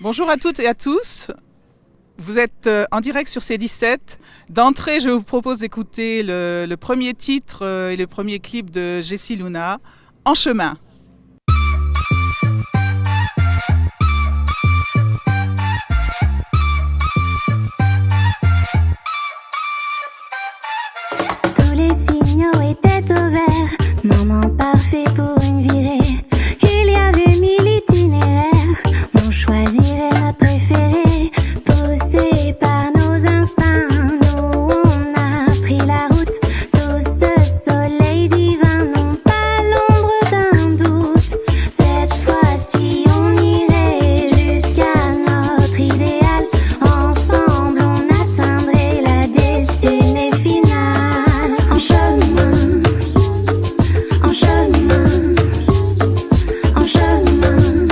Bonjour à toutes et à tous. Vous êtes en direct sur C17. D'entrée, je vous propose d'écouter le premier titre et le premier clip de Jessie Luna, En chemin. Tous les signaux étaient au vert, moment parfait pour une virée. Il y avait 1000 itinéraires, on choisirait notre préféré. Poussés par nos instincts, nous on a pris la route. Sous ce soleil divin, non pas l'ombre d'un doute. Cette fois-ci on irait jusqu'à notre idéal. Ensemble on atteindrait la destinée finale. En chemin, en chemin, en chemin,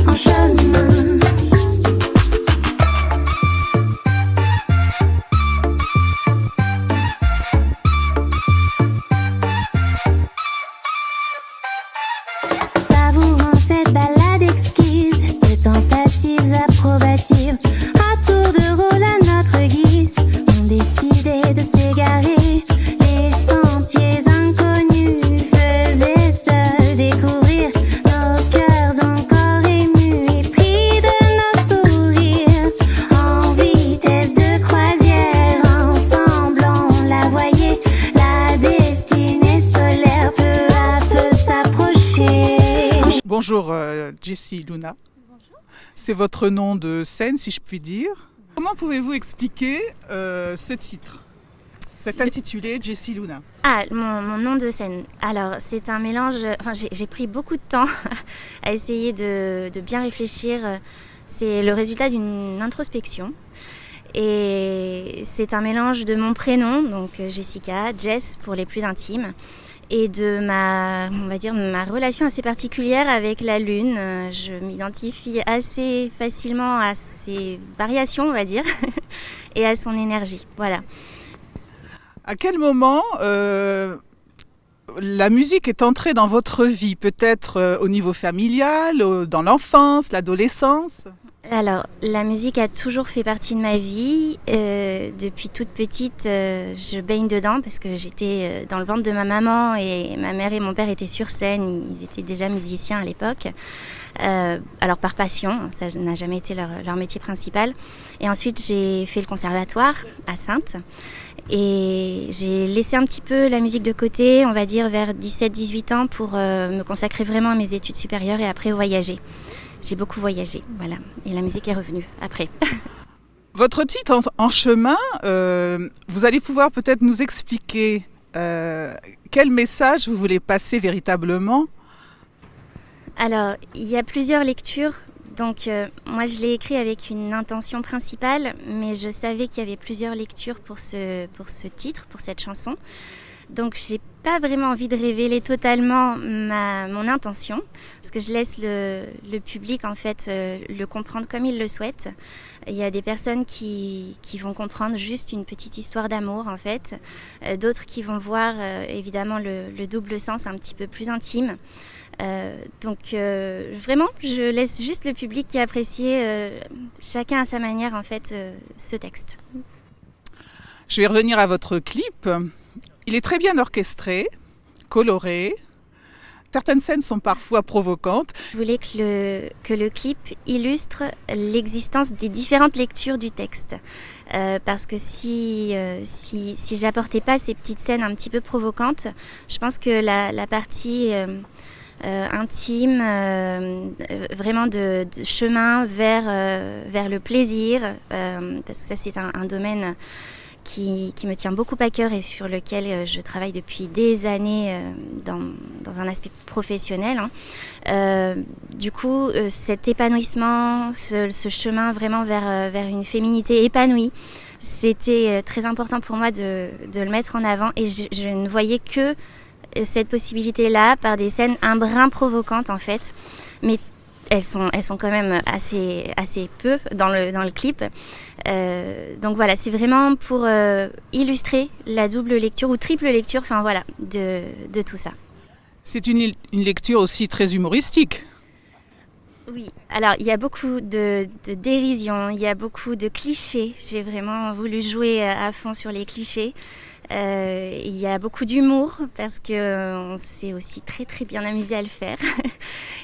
en chemin. Savourant cette balade exquise, de tentatives approbatives, à tour de rôle à notre guise, on décidait de s'égarer. Les sentiers inconnus faisaient se découvrir nos cœurs encore émus et pris de nos sourires. En vitesse de croisière, ensemble on la voyait, la destinée solaire peu à peu s'approcher. Bonjour Jessie Luna. Bonjour. C'est votre nom de scène, si je puis dire. Comment pouvez-vous expliquer ce titre, cet intitulé Jessie Luna? Ah, mon nom de scène. Alors, c'est un mélange. Enfin, j'ai pris beaucoup de temps à essayer de bien réfléchir. C'est le résultat d'une introspection. Et c'est un mélange de mon prénom, donc Jessica, Jess pour les plus intimes, et de on va dire, ma relation assez particulière avec la Lune. Je m'identifie assez facilement à ses variations, on va dire, et à son énergie. Voilà. À quel moment la musique est entrée dans votre vie? Peut-être au niveau familial, dans l'enfance, l'adolescence? Alors, la musique a toujours fait partie de ma vie. Depuis toute petite, je baigne dedans parce que j'étais dans le ventre de ma maman et ma mère et mon père étaient sur scène. Ils étaient déjà musiciens à l'époque. Alors par passion, ça n'a jamais été leur métier principal. Et ensuite, j'ai fait le conservatoire à Saintes. Et j'ai laissé un petit peu la musique de côté, on va dire vers 17-18 ans, pour me consacrer vraiment à mes études supérieures et après voyager. J'ai beaucoup voyagé, voilà. Et la musique est revenue après. Votre titre En chemin, vous allez pouvoir peut-être nous expliquer quel message vous voulez passer véritablement? Alors, il y a plusieurs lectures. Donc, moi, je l'ai écrit avec une intention principale, mais je savais qu'il y avait plusieurs lectures pour ce titre, pour cette chanson. Donc, j'ai pas vraiment envie de révéler totalement mon intention, parce que je laisse le public en fait le comprendre comme il le souhaite. Il y a des personnes qui vont comprendre juste une petite histoire d'amour en fait, d'autres qui vont voir évidemment le double sens un petit peu plus intime. Donc vraiment, je laisse juste le public qui apprécie chacun à sa manière en fait ce texte. Je vais revenir à votre clip. Il est très bien orchestré, coloré. Certaines scènes sont parfois provocantes. Je voulais que le clip illustre l'existence des différentes lectures du texte. Parce que si j'apportais pas ces petites scènes un petit peu provocantes, je pense que la partie intime, vraiment de chemin vers le plaisir, parce que ça c'est un domaine qui me tient beaucoup à cœur et sur lequel je travaille depuis des années dans un aspect professionnel. Du coup, cet épanouissement, ce chemin vraiment vers une féminité épanouie, c'était très important pour moi de le mettre en avant et je ne voyais que cette possibilité-là par des scènes un brin provocantes en fait, mais elles sont quand même assez peu dans le clip. Donc voilà, c'est vraiment pour illustrer la double lecture ou triple lecture, enfin voilà, de tout ça. C'est une lecture aussi très humoristique. Oui, alors il y a beaucoup de dérision, il y a beaucoup de clichés. J'ai vraiment voulu jouer à fond sur les clichés. Il y a beaucoup d'humour parce qu'on s'est aussi très très bien amusé à le faire.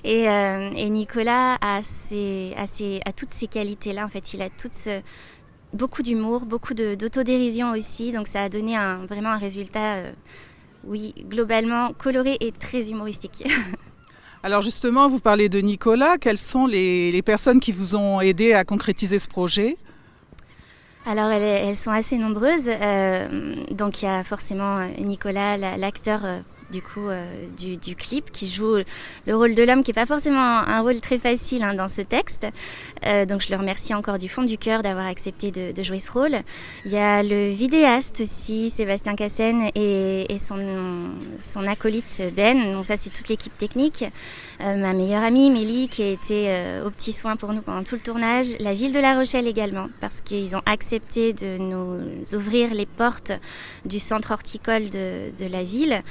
Et Nicolas a toutes ces qualités-là. En fait, il a beaucoup d'humour, beaucoup d'autodérision aussi. Donc ça a donné vraiment un résultat, oui, globalement coloré et très humoristique. Alors justement, vous parlez de Nicolas. Quelles sont les personnes qui vous ont aidé à concrétiser ce projet ? Alors elles sont assez nombreuses. Donc il y a forcément Nicolas, l'acteur du clip, qui joue le rôle de l'homme, qui n'est pas forcément un rôle très facile dans ce texte. Donc je le remercie encore du fond du cœur d'avoir accepté de jouer ce rôle. Il y a le vidéaste aussi, Sébastien Cassen, et son acolyte Ben. Donc ça, c'est toute l'équipe technique. Ma meilleure amie Mélie, qui a été aux petits soins pour nous pendant tout le tournage. La ville de La Rochelle également, parce qu'ils ont accepté de nous ouvrir les portes du centre horticole de la ville,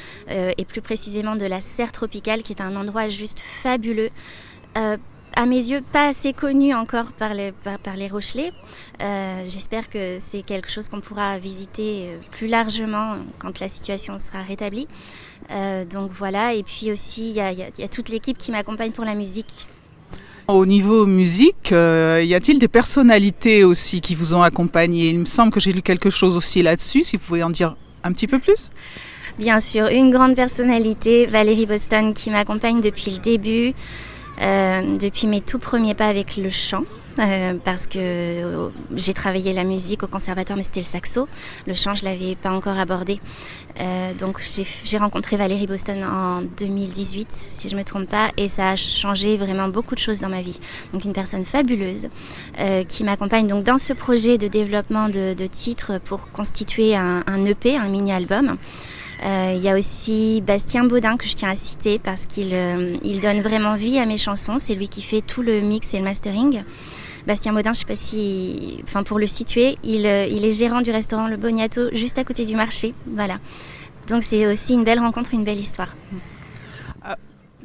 et plus précisément de la serre tropicale, qui est un endroit juste fabuleux. À mes yeux, pas assez connu encore par les Rochelais. J'espère que c'est quelque chose qu'on pourra visiter plus largement quand la situation sera rétablie. Donc voilà, et puis aussi il y a toute l'équipe qui m'accompagne pour la musique. Au niveau musique, y a-t-il des personnalités aussi qui vous ont accompagné ? Il me semble que j'ai lu quelque chose aussi là-dessus, si vous pouvez en dire un petit peu plus ? Bien sûr, une grande personnalité, Valérie Boston, qui m'accompagne depuis le début, depuis mes tout premiers pas avec le chant. Parce que j'ai travaillé la musique au conservatoire, mais c'était le saxo. Le chant, je ne l'avais pas encore abordé. Donc j'ai rencontré Valérie Boston en 2018, si je ne me trompe pas, et ça a changé vraiment beaucoup de choses dans ma vie. Donc une personne fabuleuse qui m'accompagne donc dans ce projet de développement de titres pour constituer un EP, un mini-album. Il y a aussi Bastien Baudin, que je tiens à citer parce qu'il donne vraiment vie à mes chansons. C'est lui qui fait tout le mix et le mastering. Bastien Baudin, je ne sais pas si... Enfin, pour le situer, il est gérant du restaurant Le Boniato, juste à côté du marché. Voilà. Donc c'est aussi une belle rencontre, une belle histoire.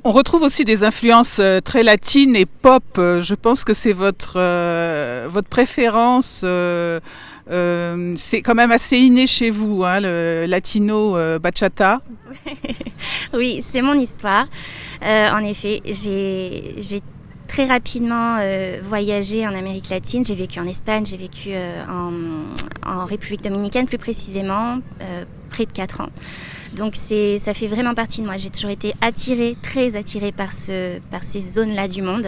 On retrouve aussi des influences très latines et pop. Je pense que c'est votre préférence. C'est quand même assez inné chez vous, le latino bachata. Oui, c'est mon histoire. En effet, j'ai très rapidement voyagé en Amérique latine. J'ai vécu en Espagne, j'ai vécu en République dominicaine plus précisément, près de 4 ans. Donc ça fait vraiment partie de moi. J'ai toujours été très attirée par ces zones-là du monde.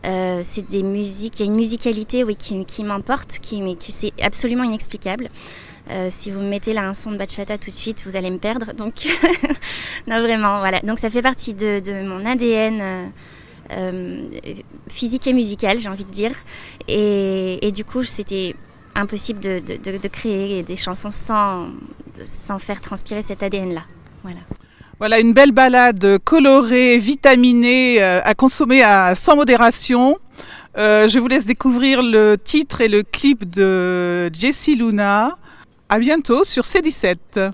C'est des musiques, il y a une musicalité qui m'emporte, c'est absolument inexplicable. Si vous me mettez là un son de bachata tout de suite, vous allez me perdre. Donc non, vraiment, voilà. Donc ça fait partie de mon ADN physique et musical, j'ai envie de dire. Et du coup, c'était impossible de créer des chansons sans faire transpirer cet ADN-là. Voilà. Voilà une belle balade colorée, vitaminée, à consommer sans modération. Je vous laisse découvrir le titre et le clip de Jessie Luna. À bientôt sur C17.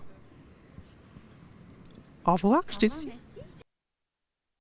Au revoir, Jessie.